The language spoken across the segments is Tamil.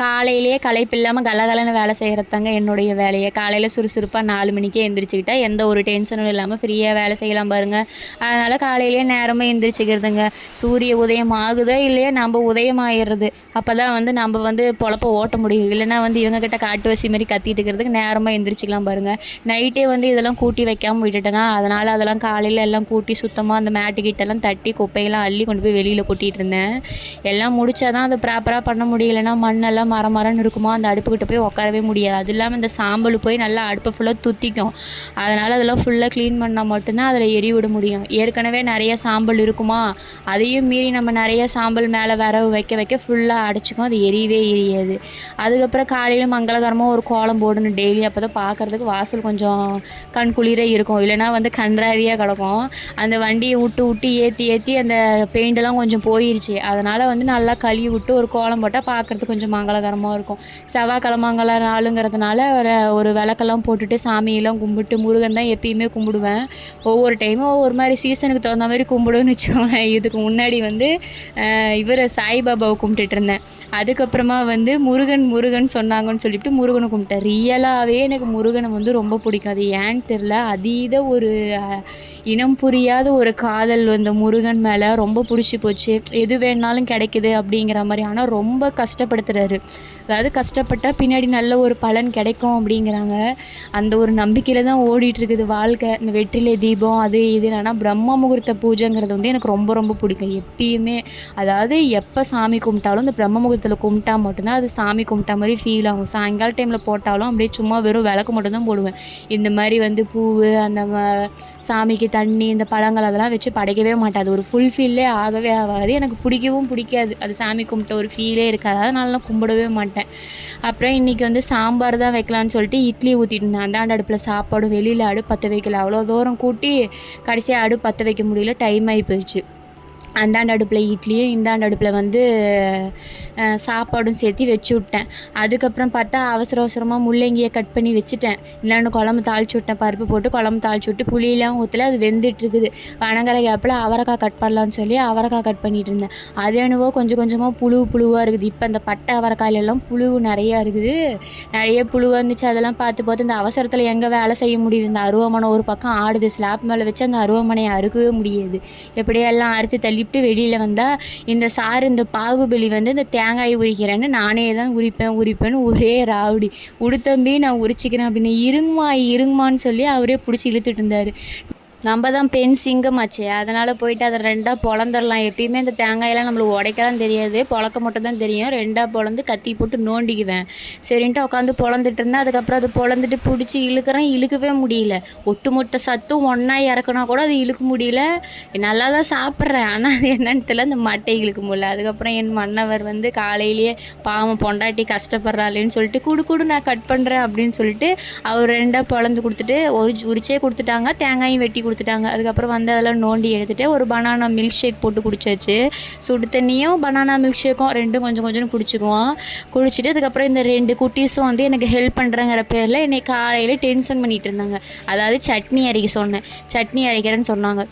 காலையிலேயே களைப்பு இல்லாமல் கலகலன்னு வேலை செய்கிறதாங்க என்னுடைய வேலையை. காலையில் சுறுசுறுப்பாக 4 மணிக்கே எந்திரிச்சுக்கிட்டால் எந்த ஒரு டென்ஷனும் இல்லாமல் ஃப்ரீயாக வேலை செய்யலாம் பாருங்கள். அதனால் காலையிலேயே நேரமாக எந்திரிச்சிக்கிறதுங்க. சூரிய உதயம் ஆகுதோ இல்லையோ நம்ம உதயம் ஆயிடுறது. அப்போ தான் நம்ம பொழப்ப ஓட்ட முடியும். இல்லைன்னா இவங்கக்கிட்ட காட்டுவாசி மாதிரி கத்திட்டு இருக்கிறதுக்கு நேரமாக எந்திரிச்சிக்கலாம் பாருங்கள். நைட்டே இதெல்லாம் கூட்டி வைக்காமல் விட்டுட்டேன்னா அதனால் அதெல்லாம் காலையில் எல்லாம் கூட்டி சுத்தமாக அந்த மேட்டுக்கிட்டெல்லாம் தட்டி குப்பையெல்லாம் அள்ளி கொண்டு போய் வெளியில் கொட்டிகிட்டு இருந்தேன். எல்லாம் முடிச்சாதான் அது ப்ராப்பராக பண்ண முடியலைன்னா மண்ணெல்லாம் மரமரன்னு இருக்குமா, அந்த அடுப்புக்கிட்ட போய் உட்காரவே முடியாது. அது இல்லாமல் இந்த சாம்பல் போய் நல்லா அடுப்பை ஃபுல்லாக துத்திக்கும். அதனால் அதெல்லாம் ஃபுல்லாக க்ளீன் பண்ணால் மட்டும்தான் அதில் எரி விட முடியும். ஏற்கனவே நிறைய சாம்பல் இருக்குமா, அதையும் மீறி நம்ம நிறைய சாம்பல் மேலே வரவு வைக்க வைக்க ஃபுல்லாக அடைச்சிக்கும். அது எரியவே எரியாது. அதுக்கப்புறம் காலையில் மங்களகரமாக ஒரு கோலம் போடணும் டெய்லி. அப்போ தான் பார்க்குறதுக்கு வாசல் கொஞ்சம் கண் குளிர இருக்கும். இல்லைனா கன்றாவியாக கிடக்கும். அந்த வண்டியை விட்டு விட்டு ஏற்றி ஏற்றி அந்த பெயிண்டெல்லாம் கொஞ்சம் போயிடுச்சு. அதனால் நல்லா கழுவி விட்டு ஒரு கோலம் போட்டால் பார்க்குறதுக்கு கொஞ்சம் மங்களகரமாக இருக்கும். செவ்வாய்க்கிழமங்கல நாளுங்கிறதுனால ஒரு விளக்கெல்லாம் போட்டுட்டு சாமியெல்லாம் கும்பிட்டு, முருகன் தான் எப்பயுமே கும்பிடுவேன். ஒவ்வொரு டைமும் ஒவ்வொரு மாதிரி சீசனுக்கு தகுந்த மாதிரி கும்பிடுவேன்னு வச்சுக்கோங்க. இதுக்கு முன்னாடி இவர் சாய்பாபாவை கும்பிட்டுட்டு இருந்தேன். அதுக்கப்புறமா முருகன் முருகன் சொன்னாங்கன்னு சொல்லிட்டு முருகனை கும்பிட்டேன். ரியலாகவே எனக்கு முருகனை ரொம்ப பிடிக்கும். அது ஏன்னு தெரில, அதீத ஒரு இனம் புரியாத ஒரு காதல் முருகன் மேலே ரொம்ப பிடிச்சி போச்சு. எது வேணாலும் கிடைக்குது அப்படிங்கிற மாதிரி. ஆனால் ரொம்ப கஷ்டப்படுத்துகிறாரு. அதாவது கஷ்டப்பட்டால் பின்னாடி நல்ல ஒரு பலன் கிடைக்கும் அப்படிங்கிறாங்க. அந்த ஒரு நம்பிக்கையில் தான் ஓடிட்டுருக்குது வாழ்க்கை. இந்த வெற்றிலை தீபம் அது இது. ஆனால் பிரம்ம முகூர்த்த பூஜைங்கிறது எனக்கு ரொம்ப ரொம்ப பிடிக்கும் எப்பயுமே. அதாவது எப்போ சாமி கும்பிட்டாலும் இந்த பிரம்ம முகூர்த்தத்தில் கும்பிட்டா மட்டும்தான் அது சாமி கும்பிட்டா மாதிரி ஃபீல் ஆகும். சாயங்கால டைமில் போட்டாலும் அப்படியே சும்மா வெறும் விளக்கு மட்டும்தான் போடுவேன். இந்த மாதிரி பூவு அந்த சாமிக்கு தண்ணி இந்த பழங்கள் அதெல்லாம் வச்சு படைக்கவே மாட்டாது. ஒரு ஃபுல்ஃபில்லே ஆகவே ஆகாது. எனக்கு பிடிக்கவும் பிடிக்காது. அது சாமி கும்பிட்ட ஒரு ஃபீலே இருக்காது. அதனாலலாம் கும்பிடவே மாட்டேன். அப்புறம் இன்றைக்கி சாம்பார் தான் வைக்கலான்னு சொல்லிட்டு இட்லி ஊற்றிட்டு இருந்தேன். அந்தாண்ட அடுப்பில் சாப்பாடும் வெளியில் அடுப்பு பற்ற வைக்கல. அவ்வளோ தூரம் கூட்டி கடைசியாக அடுப்பு பற்ற வைக்க முடியல. டைம் ஆகி போயிடுச்சு. அந்தாண்ட அடுப்பில் இட்லியும் இந்தாண்ட அடுப்பில் சாப்பாடும் சேர்த்து வச்சு விட்டேன். அதுக்கப்புறம் பார்த்தா அவசர அவசரமாக முள்ளங்கியை கட் பண்ணி வச்சுட்டேன். இந்தாண்டு குழம்பு தாளிச்சு விட்டேன். பருப்பு போட்டு குழம்பு தாளிச்சு விட்டு புளியெல்லாம் ஊற்றல. அது வெந்துட்டுருக்குது. வணங்குற கேப்பில் அவரைக்காய் கட் பண்ணலான்னு சொல்லி அவரைக்காய் கட் பண்ணிகிட்டு இருந்தேன். அது என்னவோ கொஞ்சம் கொஞ்சமாக புழுவாக இருக்குது. இப்போ அந்த பட்டை அவரைக்காயிலெல்லாம் புழு நிறையா இருக்குது. நிறைய புழுவாக இருந்துச்சு. அதெல்லாம் பார்த்து பார்த்து இந்த அவசரத்தில் எங்கே வேலை செய்ய முடியுது. இந்த அருவாமனை ஒரு பக்கம் ஆடுது. ஸ்லாப் மேலே வச்சு அந்த அருவாமனையை அறுக்கவே முடியாது. எப்படியெல்லாம் அறுத்து தள்ளி வெளியில் வந்தால் இந்த சாறு இந்த பாகுபலி இந்த தேங்காய் உரிக்கிறேன்னு நானே தான் உரிப்பேன்னு ஒரே ராவுடி. உடுத்தம்பி நான் உரிச்சிக்கிறேன் அப்படின்னு இருங்குமான்னு சொல்லி அவரே பிடிச்சி இழுத்துட்டு இருந்தார். நம்ம தான் பெண் சிங்கமாச்சே. அதனால் போயிட்டு அதை 2ஆக பொழந்துடலாம். எப்பயுமே இந்த தேங்காயெல்லாம் நம்மளுக்கு உடைக்கலாம் தெரியாது, பொழக்க மட்டும் தான் தெரியும். 2ஆக பொழந்து கத்தி போட்டு நோண்டிக்குவேன். சரின்ட்டு உட்காந்து பொழந்துட்டு இருந்தேன். அதுக்கப்புறம் அது பொழந்துட்டு பிடிச்சி இழுக்கவே முடியல. ஒட்டுமொத்த சத்தும் ஒன்றா இறக்குனா கூட அது இழுக்க முடியல. நல்லா தான் சாப்பிட்றேன். ஆனால் அது என்னன்னு தெரியல, அந்த மட்டை இழுக்க முடியல. அதுக்கப்புறம் என் மன்னவர் காலையிலேயே பாவம் பொண்டாட்டி கஷ்டப்படுறாளேன்னு சொல்லிட்டு குடு நான் கட் பண்ணுறேன் அப்படின்னு சொல்லிட்டு அவர் 2ஆக பொழந்து கொடுத்துட்டு உரிச்சே கொடுத்துட்டாங்க. தேங்காயும் வெட்டி கொடுத்துட்டாங்க. அதுக்கப்புறம் அதெல்லாம் நோண்டி எடுத்துகிட்டு ஒரு பனானா மில்க் ஷேக் போட்டு குடிச்சாச்சு. சுடு தண்ணியும் பனானா மில்க் ஷேக்கும் ரெண்டும் கொஞ்சம் கொஞ்சம் குடிச்சிட்டு அதுக்கப்புறம் இந்த 2 குட்டீஸும் எனக்கு ஹெல்ப் பண்ணுறங்கிற பேரில் என்னை காலையில் டென்ஷன் பண்ணிகிட்டு இருந்தாங்க. அதாவது சட்னி அரைக்க சொன்னேன். சட்னி அரைக்கிறேன்னு சொன்னாங்க.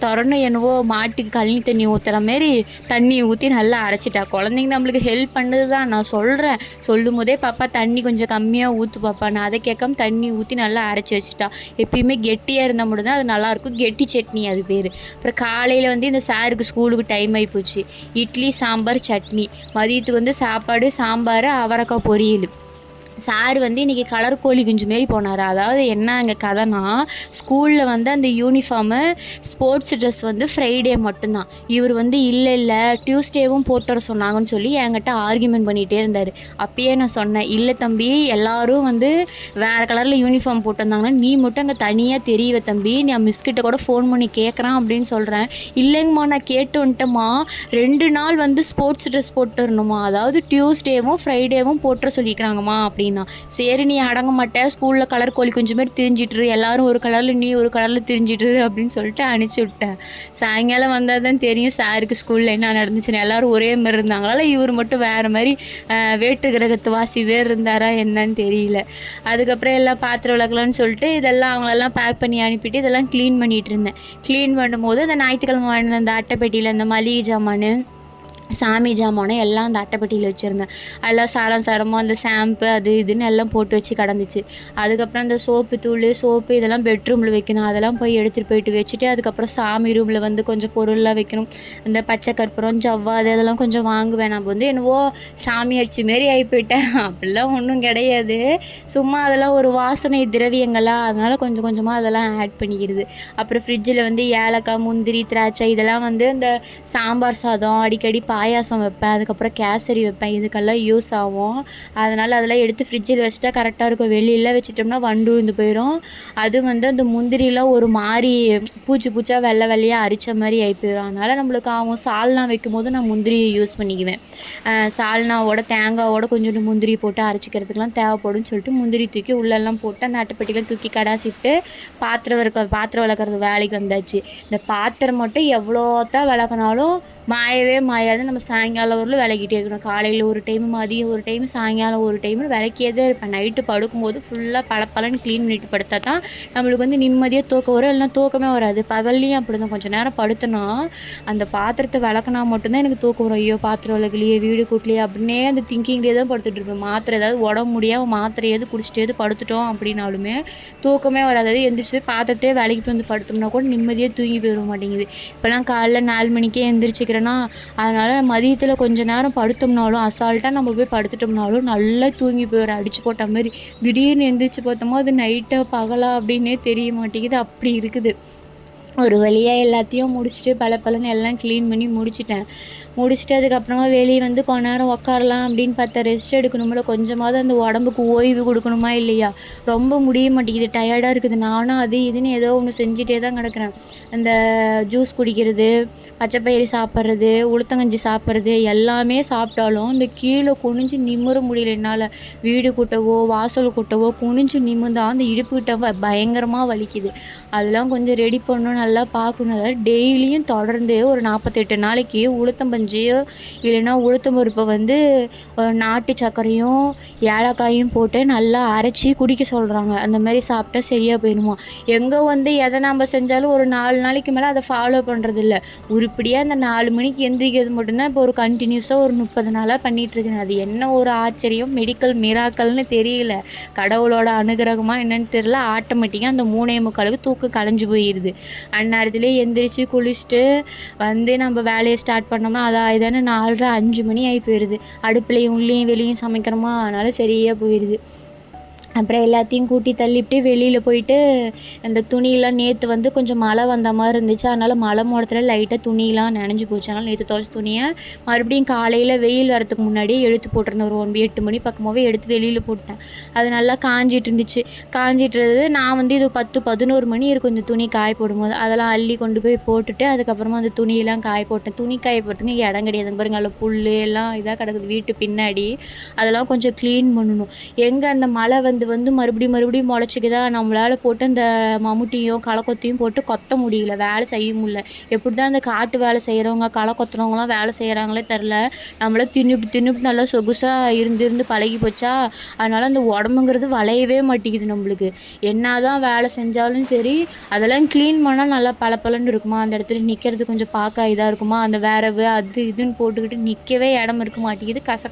தொரன்னு என்னவோ மாட்டுக்கு கழனி தண்ணி ஊற்றுற மாரி தண்ணி ஊற்றி நல்லா அரைச்சிட்டா. குழந்தைங்க நம்மளுக்கு ஹெல்ப் பண்ணுது தான் நான் சொல்கிறேன். சொல்லும் போதே பாப்பா தண்ணி கொஞ்சம் கம்மியாக ஊற்று பாப்பா. நான் அதை கேட்காம தண்ணி ஊற்றி நல்லா அரைச்சி வச்சுட்டா. எப்பயுமே கெட்டியாக இருந்தால் மட்டும் தான் அது நல்லாயிருக்கும். கெட்டி சட்னி அது பேர். அப்புறம் காலையில் இந்த சாருக்கு ஸ்கூலுக்கு டைம் ஆகி போச்சு. இட்லி சாம்பார் சட்னி. மதியத்துக்கு சாப்பாடு சாம்பார் அவரைக்காய் பொரியல். சார் இன்றைக்கி கலர் கோழி குஞ்சு மாரி போனார். அதாவது என்ன அங்கே கதைனா, ஸ்கூலில் அந்த யூனிஃபார்மு ஸ்போர்ட்ஸ் ட்ரெஸ் ஃப்ரைடே மட்டும்தான். இவர் இல்லை டியூஸ்டேவும் போட்டு வர சொன்னாங்கன்னு சொல்லி என்கிட்ட ஆர்கியூமெண்ட் பண்ணிகிட்டே இருந்தார். அப்பயே நான் சொன்னேன், இல்லை தம்பி எல்லோரும் வேறு கலரில் யூனிஃபார்ம் போட்டு வந்தாங்கன்னா நீ மட்டும் அங்கே தனியாக தெரியவ தம்பி, நான் மிஸ்கிட்ட கூட ஃபோன் பண்ணி கேட்குறான் அப்படின்னு சொல்கிறேன். இல்லைங்கம்மா நான் கேட்டு வந்துட்டேம்மா, 2 நாள் ஸ்போர்ட்ஸ் ட்ரெஸ் போட்டு வரணுமா, அதாவது டியூஸ்டேவும் ஃப்ரைடேவும் போட்டுற சொல்லிக்கிறாங்கம்மா அப்படின்னா. சரி நீ அடங்க மாட்டேன், ஸ்கூலில் கலர் கோழி கொஞ்சம் பேர் திரிஞ்சிட்ரு, எல்லாரும் ஒரு கலரில் நீ ஒரு கலரில் திரிஞ்சிட்ரு அப்படின்னு சொல்லிட்டு அனுப்பிச்சி விட்டேன். சாயங்காலம் வந்தால் தான் தெரியும் சாருக்கு ஸ்கூலில் என்ன நடந்துச்சுன்னு. எல்லோரும் ஒரே மாதிரி இருந்தாங்களால இவர் மட்டும் வேறு மாதிரி வேற்று கிரகத்து வாசி வேறு இருந்தாரா என்னன்னு தெரியல. அதுக்கப்புறம் எல்லாம் பாத்திரம் விளக்கலான்னு சொல்லிட்டு இதெல்லாம் அவங்களெல்லாம் பேக் பண்ணி அனுப்பிட்டு இதெல்லாம் க்ளீன் பண்ணிகிட்டு இருந்தேன். க்ளீன் பண்ணும்போது அந்த ஞாயிற்றுக்கிழமை வாங்கின அந்த அட்டைப்பெட்டியில் அந்த மளிகை ஜாமான் சாமி ஜாமானம் எல்லாம் அந்த அட்டைப்பெட்டியில் வச்சுருந்தேன். எல்லாம் சாரம் சாரமாக அந்த ஷாம்பு அது இதுன்னு எல்லாம் போட்டு வச்சு கிடந்துச்சு. அதுக்கப்புறம் அந்த சோப்பு தூள், சோப்பு இதெல்லாம் பெட்ரூமில் வைக்கணும். அதெல்லாம் போய் எடுத்துகிட்டு போயிட்டு வச்சுட்டு, அதுக்கப்புறம் சாமி ரூமில் வந்து கொஞ்சம் பொருள்லாம் வைக்கணும். இந்த பச்சை கற்பூரம், ஜவ்வாது அதெல்லாம் கொஞ்சம் வாங்குவேன். நான் வந்து என்னவோ சாமி அடிச்ச மாரி ஆகி போயிட்டேன். அப்படிலாம் ஒன்றும் கிடையாது. சும்மா அதெல்லாம் ஒரு வாசனை திரவியங்களா, அதனால் கொஞ்சம் கொஞ்சமாக அதெல்லாம் ஆட் பண்ணிக்கிறது. அப்புறம் ஃப்ரிட்ஜில் வந்து ஏலக்காய், முந்திரி, திராட்சை இதெல்லாம் வந்து இந்த சாம்பார் சாதம், அடிக்கடி பாயாசம் வைப்பேன். அதுக்கப்புறம் கேசரி வைப்பேன். இதுக்கெல்லாம் யூஸ் ஆகும். அதனால் அதெல்லாம் எடுத்து ஃப்ரிட்ஜில் வச்சுட்டா கரெக்டாக இருக்கும். வெளியில வச்சுட்டோம்னா வண்டு விழுந்து போயிடும். அது வந்து அந்த முந்திரிலாம் ஒரு மாதிரி பூச்சி பூச்சா வெள்ளை வெள்ளையாக அரிச்ச மாதிரி ஆகி போயிடும். அதனால் நம்மளுக்கு ஆகும். சால்னா வைக்கும்போது நான் முந்திரியை யூஸ் பண்ணிக்குவேன். சால்னாவோட தேங்காவோட கொஞ்சோண்டு முந்திரி போட்டு அரைச்சிக்கிறதுக்கெலாம் தேவைப்படும்னு சொல்லிட்டு முந்திரி தூக்கி உள்ளெல்லாம் போட்டு அந்த அட்டைப்பெட்டிலாம் தூக்கி கடாசிட்டு பாத்திரம் விளக்குறது வேலைக்கு வந்தாச்சு. இந்த பாத்திரம் மட்டும் எவ்வளோத்தான் விளக்குனாலும் மாயவே மாயாது. நம்ம சாயங்காலம் வரலும் விளக்கிட்டே இருக்கணும். காலையில் ஒரு டைம், மதியம் ஒரு டைம், சாயங்காலம் ஒரு டைம்னு விளக்கியே தான் இருப்பேன். நைட்டு படுக்கும்போது ஃபுல்லாக பளபளன்னு க்ளீன் பண்ணிட்டு படுத்தா தான் நம்மளுக்கு வந்து நிம்மதியாக தூக்கம் வரும். இல்லைனா தூக்கமே வராது. பகல்லையும் அப்படி தான். கொஞ்சம் நேரம் படுத்தோன்னா அந்த பாத்திரத்தை விளக்குனா மட்டும்தான் எனக்கு தூக்கம் வரும். ஐயோ பாத்திரம் விளக்கலையே, வீடு கூட்டலையே அப்படின்னே அந்த திங்கிங்லேயே தான் படுத்துட்டு இருப்பேன். மாத்திரை ஏதாவது உடம்பு முடியாமல் மாத்திரையாவது குடிச்சிட்டே படுத்துட்டோம் அப்படின்னாலுமே தூக்கமே வராது. அதாவது எந்திரிச்சு போய் பாத்திரத்தையே விளக்கிட்டு வந்து படுத்தோம்னா கூட நிம்மதியாக தூங்கி போயிட மாட்டேங்குது. இப்போலாம் காலைல 4 மணிக்கே எந்திரிச்சிக்கிறேன்னா, அதனால் மதியத்தில் கொஞ்சம் நேரம் படுத்தோம்னாலும் அசால்ட்டாக நம்ம போய் படுத்துட்டோம்னாலும் நல்லா தூங்கி போயிடும். அடிச்சு போட்ட மாதிரி. திடீர்னு எந்திரிச்சு பார்த்தோமோ அது நைட்டா பகலா அப்படின்னே தெரிய மாட்டேங்குது. அப்படி இருக்குது. ஒரு வழியாக எல்லாத்தையும் முடிச்சுட்டு பளபளன்னு எல்லாம் க்ளீன் பண்ணி முடிச்சுட்டு அதுக்கப்புறமா வெளியே வந்து கொஞ்ச நேரம் உட்காரலாம் அப்படின்னு பார்த்தா, ரெஸ்ட் எடுக்கணும்ல, கொஞ்சமாவது அந்த உடம்புக்கு ஓய்வு கொடுக்கணுமா இல்லையா? ரொம்ப முடிய மாட்டேங்குது, டயர்டாக இருக்குது. நானும் அது இதுன்னு ஏதோ ஒன்று செஞ்சுட்டே தான் கிடக்குறேன். அந்த ஜூஸ் குடிக்கிறது, பச்சைப்பயிறு சாப்பிட்றது, உளுத்தங்கஞ்சி சாப்பிட்றது எல்லாமே சாப்பிட்டாலும் இந்த கீழே குனிஞ்சு நிமிர முடியல என்னால். வீடு கூட்டவோ வாசல் கூட்டவோ குனிஞ்சு நிமிர்ந்தா அந்த இடுப்புக்கிட்ட பயங்கரமாக வலிக்குது. அதெல்லாம் கொஞ்சம் ரெடி பண்ணணும், நல்லா பார்க்கணும். அதாவது டெய்லியும் தொடர்ந்து ஒரு 48 நாளைக்கு உளுத்தம்பஞ்சியோ இல்லைன்னா உளுத்தம் பருப்பை வந்து நாட்டு சர்க்கரையும் ஏலக்காயும் போட்டு நல்லா அரைச்சி குடிக்க சொல்கிறாங்க. அந்த மாதிரி சாப்பிட்டா சரியாக போயிடுமா. எங்கே வந்து எதை நம்ம செஞ்சாலும் ஒரு 4 நாளைக்கு மேலே அதை ஃபாலோ பண்ணுறதில்ல. உருப்படியாக அந்த 4 மணிக்கு எந்திரிக்கிறது மட்டும்தான் இப்போ ஒரு கண்டினியூஸாக ஒரு 30 நாளாக பண்ணிகிட்ருக்கேன். அது என்ன ஒரு ஆச்சரியம், மெடிக்கல் மிராக்கல்னு தெரியல, கடவுளோட அனுகிரகமாக என்னன்னு தெரியல. ஆட்டோமேட்டிக்காக அந்த 3:45க்கு தூக்கம் கலைஞ்சு போயிடுது. அந்நேரத்துலேயே எந்திரிச்சு குளிச்சுட்டு வந்து நம்ம வேலையை ஸ்டார்ட் பண்ணோம்னா இதானே 4:30 5 மணி ஆகி போயிடுது. அடுப்புலையும் உள்ளேயும் வெளியும் சமைக்கிறோமா, அதனால் சரியாக போயிடுது. அப்புறம் எல்லாத்தையும் கூட்டி தள்ளிவிட்டு வெளியில் போயிட்டு அந்த துணியெல்லாம் நேற்று வந்து கொஞ்சம் மழை வந்த மாதிரி இருந்துச்சு. அதனால் மழை மோடத்தில் லைட்டாக துணியெலாம் நனைஞ்சு போச்சு. அதனால் நேற்று துவைச்ச துணியை மறுபடியும் காலையில் வெயில் வரத்துக்கு முன்னாடியே எடுத்து போட்டிருந்தேன். ஒரு 8 மணி பக்கமாகவே எடுத்து வெளியில் போட்டேன். அது நல்லா காஞ்சிட்டு இருந்துச்சு. காஞ்சிட்டுறது நான் வந்து இது 10-11 மணி இருக்கும் இந்த துணி காய போடும்போது. அதெல்லாம் அள்ளி கொண்டு போய் போட்டுட்டு அதுக்கப்புறமா அந்த துணியெல்லாம் காய போட்டேன். துணி காய போடுறதுக்கு இடம் கிடையாதுங்க பாருங்க. அதில் புல் எல்லாம் இதாக கிடக்குது வீட்டு பின்னாடி. அதெல்லாம் கொஞ்சம் க்ளீன் பண்ணணும். எங்கே அந்த மழை வந்து மறுபடியும் முளைச்சிக்குதா, நம்மளால் போட்டு அந்த மம்முட்டியும் களக்கொத்தையும் போட்டு கொத்த முடியல, வேலை செய்ய முடியல. எப்படி தான் அந்த காட்டு வேலை செய்கிறவங்க களை கொத்துறவங்களாம் வேலை செய்கிறாங்களே தெரில. நம்மள தின்னுபிட்டு நல்லா சொகுசாக இருந்து பழகி போச்சா, அதனால் அந்த உடம்புங்கிறது வளையவே மாட்டேங்குது நம்மளுக்கு. என்ன தான் வேலை செஞ்சாலும் சரி, அதெல்லாம் க்ளீன் பண்ணால் நல்லா பளபளன்னு இருக்குமா, அந்த இடத்துல நிற்கிறது கொஞ்சம் பார்க்க இதாக இருக்குமா, அந்த வேறவு அது இதுன்னு போட்டுக்கிட்டு நிற்கவே இடம் இருக்க மாட்டேங்குது.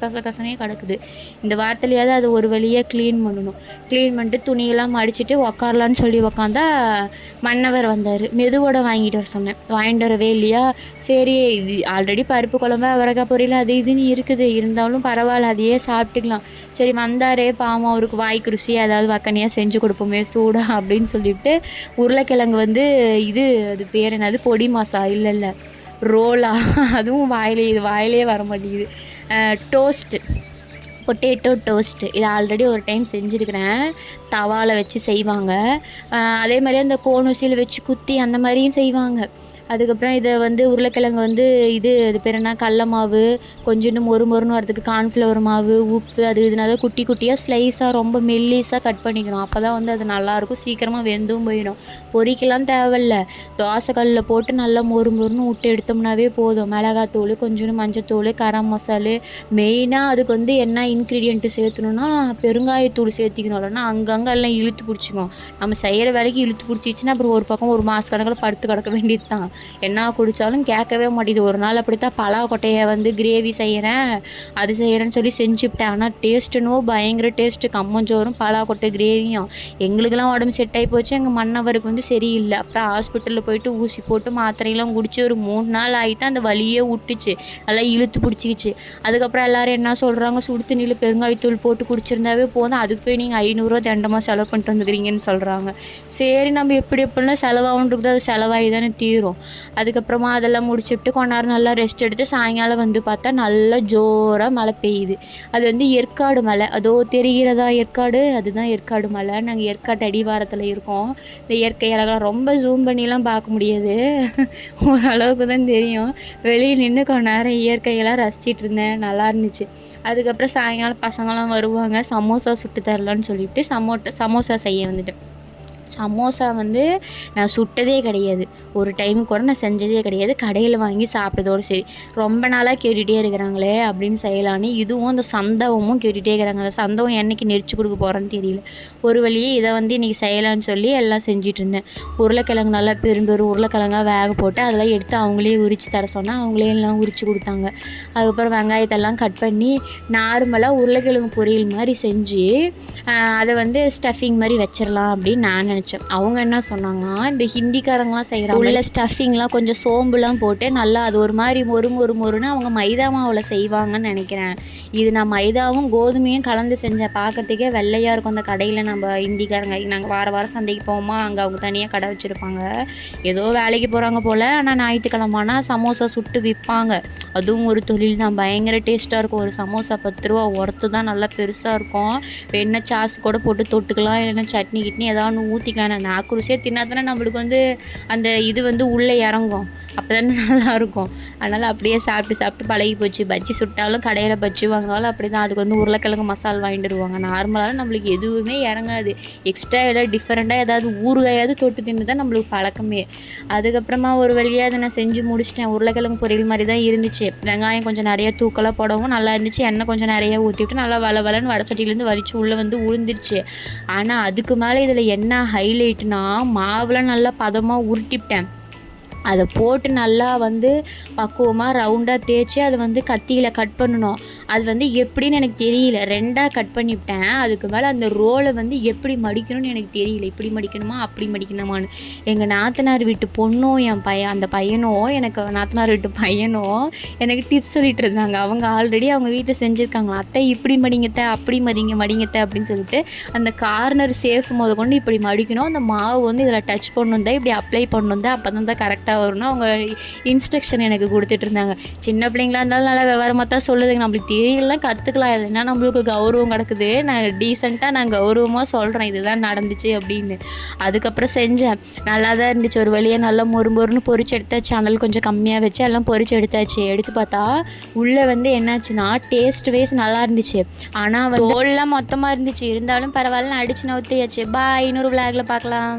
கசனே கிடக்குது. இந்த வாரத்துலையாவது அது ஒரு வழியாக க்ளீன் பண்ணணும். க்ளீன் பண்ணிட்டு துணியெல்லாம் மடிச்சுட்டு உக்காரலான்னு சொல்லி உக்காந்தா மன்னவர் வந்தார். மெதுவோட வாங்கிட்டு வர சொன்னேன், வாங்கிட்டு வரவே இல்லையா. சரி, இது ஆல்ரெடி பருப்பு குழம்பு அவரைக்காய் பொரியல் அது இதுன்னு இருக்குது, இருந்தாலும் பரவாயில்ல அதையே சாப்பிட்டுக்கலாம். சரி வந்தாரே பாவம், அவருக்கு வாய்க்கு ருசியாக ஏதாவது வக்கனையாக செஞ்சு கொடுப்போமே சூடாக அப்படின்னு சொல்லிவிட்டு உருளைக்கிழங்கு வந்து அது பேர் என்னது, பொடி மாசா இல்லை ரோலா, அதுவும் வாயிலே வர மாட்டேங்குது. பொட்டேட்டோ டோஸ்ட்டு இது ஆல்ரெடி ஒரு டைம் செஞ்சுருக்கிறேன். தவாவில் வச்சு செய்வாங்க. அதே மாதிரி அந்த கோனூசியில் வச்சு குத்தி அந்த மாதிரியும் செய்வாங்க. அதுக்கப்புறம் இதை வந்து உருளைக்கிழங்கு வந்து அது பேர் என்ன, கடல மாவு, கொஞ்சோண்டு மொறுன்னு வரதுக்கு கார்ன்ஃப்ளவர் மாவு, உப்பு அது இதனால குட்டி குட்டியாக ஸ்லைஸாக ரொம்ப மெல்லிஸாக கட் பண்ணிக்கணும். அப்போ தான் வந்து அது நல்லாயிருக்கும், சீக்கிரமாக வெந்தும் போயிடும். பொரிக்கலாம் தேவையில்ல, தோசைக்கல்லில் போட்டு நல்லா மொறுன்னு விட்டு எடுத்தோம்னாவே போதும். மிளகாத்தூள், கொஞ்சோண்டு மஞ்சத்தூள், கரம் மசாலு, மெயினாக அதுக்கு வந்து என்ன இன்க்ரீடியண்ட்டு சேர்த்துணுன்னா பெருங்காயத்தூள் சேர்த்திக்கணும். இல்லைன்னா அங்கங்கே எல்லாம் இழுத்து பிடிச்சிக்கும். நம்ம செய்கிற வேலைக்கு இழுத்து பிடிச்சிச்சின்னா அப்புறம் ஒரு பக்கம் ஒரு மாத கணக்கில் படுத்து கிடக்க வேண்டியது தான். என்ன குடித்தாலும் கேட்கவே மாட்டேது. ஒரு நாள் அப்படித்தான் பலாக்கொட்டையை வந்து கிரேவி செய்கிறேன் அது செய்கிறேன்னு சொல்லி செஞ்சுவிட்டேன். ஆனால் டேஸ்ட்டுனோ பயங்கர டேஸ்ட்டு, கம்மஞ்சோறும் பலாக்கொட்டை கிரேவியும். எங்களுக்கெல்லாம் உடம்பு செட் ஆகி போச்சு, எங்கள் மன்னவருக்கு வந்து சரியில்லை. அப்புறம் ஹாஸ்பிட்டலில் போயிட்டு ஊசி போட்டு மாத்திரையெல்லாம் குடிச்சு ஒரு 3 நாள் ஆகிட்டு அந்த வலியே விட்டுச்சு, நல்லா இழுத்து பிடிச்சிக்கிச்சு. அதுக்கப்புறம் எல்லோரும் என்ன சொல்கிறாங்க, சுடு தண்ணியில் பெருங்காயத்தூள் போட்டு குடிச்சிருந்தாவே போதும், அதுக்கு போய் நீங்கள் 500 தண்டமாக செலவு பண்ணிட்டு வந்துக்கிறீங்கன்னு சொல்கிறாங்க. சரி நம்ம எப்படிலாம் செலவாகுன்றது அது செலவாகி தானே தீரும். அதுக்கப்புறமா அதெல்லாம் முடிச்சுட்டு கொஞ்ச நேரம் நல்லா ரெஸ்ட் எடுத்து சாயங்காலம் வந்து பார்த்தா நல்லா ஜோராக மழை பெய்யுது. அது வந்து ஏற்காடு மலை, அதோ தெரிகிறதா ஏற்காடு, அதுதான் ஏற்காடு மலை. நாங்கள் ஏற்காடு அடிவாரத்தில் இருக்கோம். இந்த இயற்கை அழகெல்லாம் ரொம்ப ஜூம் பண்ணிலாம் பார்க்க முடியாது, ஓரளவுக்கு தான் தெரியும். வெளியே நின்று கொஞ்ச நேரம் இயற்கையெல்லாம் ரசிச்சிட்டு இருந்தேன், நல்லா இருந்துச்சு. அதுக்கப்புறம் சாயங்காலம் பசங்களாம் வருவாங்க, சமோசா சுட்டு தரலான்னு சொல்லிவிட்டு சமோசா செய்ய வந்துட்டேன். சமோசா வந்து நான் சுட்டதே கிடையாது, ஒரு டைம் கூட நான் செஞ்சதே கிடையாது, கடையில் வாங்கி சாப்பிட்டதோடு சரி. ரொம்ப நாளாக கேட்டுகிட்டே இருக்கிறாங்களே அப்படின்னு செய்யலான்னு இதுவும் அந்த சந்தவமும் கேட்டுகிட்டே இருக்கிறாங்க. அந்த சந்தவம் என்றைக்கு நெரிச்சு கொடுக்க போகிறேன்னு தெரியல. ஒரு வழியே இதை வந்து இன்றைக்கி செய்யலான்னு சொல்லி எல்லாம் செஞ்சிட்டு இருந்தேன். உருளைக்கிழங்கு நல்லா பெரும்பெரும் உருளைக்கிழங்காக வேக போட்டு அதெல்லாம் எடுத்து அவங்களே உரித்து தர சொன்னால் அவங்களே எல்லாம் உரித்து கொடுத்தாங்க. அதுக்கப்புறம் வெங்காயத்தெல்லாம் கட் பண்ணி நார்மலாக உருளைக்கிழங்கு பொரியல் மாதிரி செஞ்சு அதை வந்து ஸ்டஃபிங் மாதிரி வச்சிடலாம் அப்படின்னு நான் நினச்சேன். அவங்க என்ன சொன்னாங்கன்னா, இந்த ஹிந்திக்காரங்களாம் செய்கிறாங்க உள்ள ஸ்டஃபிங்லாம் கொஞ்சம் சோம்புலாம் போட்டு நல்லா அது ஒரு மாதிரி மொறுன்னு அவங்க மைதா மாவில் செய்வாங்கன்னு நினைக்கிறேன். இது நான் மைதாவும் கோதுமையும் கலந்து செஞ்சேன், பார்க்கறதுக்கே வெள்ளையாக இருக்கும். அந்த கடையில் நம்ம ஹிந்திக்காரங்க நாங்கள் வாரம் சந்தைக்கு போவோமா, அங்கே அவங்க தனியாக கடை வச்சுருப்பாங்க. ஏதோ வேலைக்கு போகிறாங்க போல். ஆனால் ஞாயிற்றுக்கிழமானா சமோசா சுட்டு விற்பாங்க, அதுவும் ஒரு தொழில் தான். பயங்கர டேஸ்ட்டாக இருக்கும். ஒரு சமோசா 10 ரூபா ஒர்த்து தான், நல்லா பெருசாக இருக்கும். வேணா சாஸ் கூட போட்டு தொட்டுக்கலாம், இல்லைன்னா சட்னி கிட்னி ஏதாவது ஒன்று ஊற்றிக்கலாம். நாக்கு ருசியாக தின்னா தானே நம்மளுக்கு வந்து அந்த இது வந்து உள்ளே இறங்கும், அப்போ தானே நல்லாயிருக்கும். அதனால் அப்படியே சாப்பிட்டு பழகி போச்சு. பஜ்ஜி சுட்டாலும் கடையில் பஜ்ஜி வாங்கினாலும் அப்படி தான், அதுக்கு வந்து உருளைக்கிழங்கு மசால் வாங்கிட்டு வருவாங்க. நார்மலாக நம்மளுக்கு எதுவுமே இறங்காது, எக்ஸ்ட்ரா ஏதாவது டிஃப்ரெண்ட்டாக ஏதாவது ஊறுகாயாவது தொட்டு தின்னு தான் நம்மளுக்கு பழக்கமே. அதுக்கப்புறமா ஒரு வழியாக அதை நான் செஞ்சு முடிச்சிட்டேன். உருளைக்கிழங்கு பொரியல் மாதிரி தான் இருந்துச்சு. வெங்காயம் கொஞ்சம் நிறையா தூக்கலாக போடவும் நல்லா இருந்துச்சு. எண்ணெய் கொஞ்சம் நிறையா ஊற்றிவிட்டு நல்லா வளன்னு வடச்சட்டிலேருந்து வலிச்சு உள்ளே வந்து உளுந்துருச்சு. ஆனால் அதுக்கு மேலே இதில் என்ன ஹைலைட்னா, மாவுலாம் நல்லா பதமாக உருட்டிவிட்டேன். அதை போட்டு நல்லா வந்து பக்குவமாக ரவுண்டாக தேய்ச்சி அதை வந்து கத்தியில் கட் பண்ணணும். அது வந்து எப்படின்னு எனக்கு தெரியல, 2ஆக கட் பண்ணிவிட்டேன். அதுக்கு மேலே அந்த ரோலை வந்து எப்படி மடிக்கணும்னு எனக்கு தெரியல, இப்படி மடிக்கணுமா அப்படி மடிக்கணுமான்னு. எங்கள் நாத்தனார் வீட்டு பொண்ணும் அந்த பையனும் எனக்கு நாத்தனார் வீட்டு பையனும் எனக்கு டிப்ஸ் சொல்லிட்டு இருந்தாங்க. அவங்க ஆல்ரெடி அவங்க வீட்டில் செஞ்சுருக்காங்க. அத்தை இப்படி மடிங்கத்த அப்படி மடிங்கத்த அப்படின்னு சொல்லிட்டு அந்த கார்னர் சேஃப் கொண்டு இப்படி மடிக்கணும், அந்த மாவு வந்து இதில் டச் பண்ணணும் தான், இப்படி அப்ளை பண்ணணும் தான், அப்போ தான் கரெக்டாக வரும்னு அவங்க இன்ஸ்ட்ரக்ஷன் எனக்கு கொடுத்துட்டு இருந்தாங்க. சின்ன பிள்ளைங்களா இருந்தாலும் நல்லா விவரமாக தான் சொல்லுதுங்க, நம்மளுக்கு தெரியலாம் கற்றுக்கலாம். இல்லைன்னா நம்மளுக்கு கௌரவம் கிடக்குது. நான் டீசெண்டாக நான் கௌரவமாக சொல்கிறேன் இதுதான் நடந்துச்சு அப்படின்னு. அதுக்கப்புறம் செஞ்சேன், நல்லா தான் இருந்துச்சு. ஒரு வழியாக நல்லா மொறுன்னு பொரிச்சு எடுத்தாச்சு. சேனல் கொஞ்சம் கம்மியாக வச்சு எல்லாம் பொரிச்சு எடுத்தாச்சு. எடுத்து பார்த்தா உள்ளே வந்து என்னாச்சுன்னா டேஸ்ட் வைஸ் நல்லா இருந்துச்சு, ஆனால் தோல்லாம் மொத்தமாக இருந்துச்சு. இருந்தாலும் பரவாயில்ல, நான் அடிச்சு நவுத்தியாச்சு. பாய், இன்னொரு விளாகில் பார்க்கலாம்.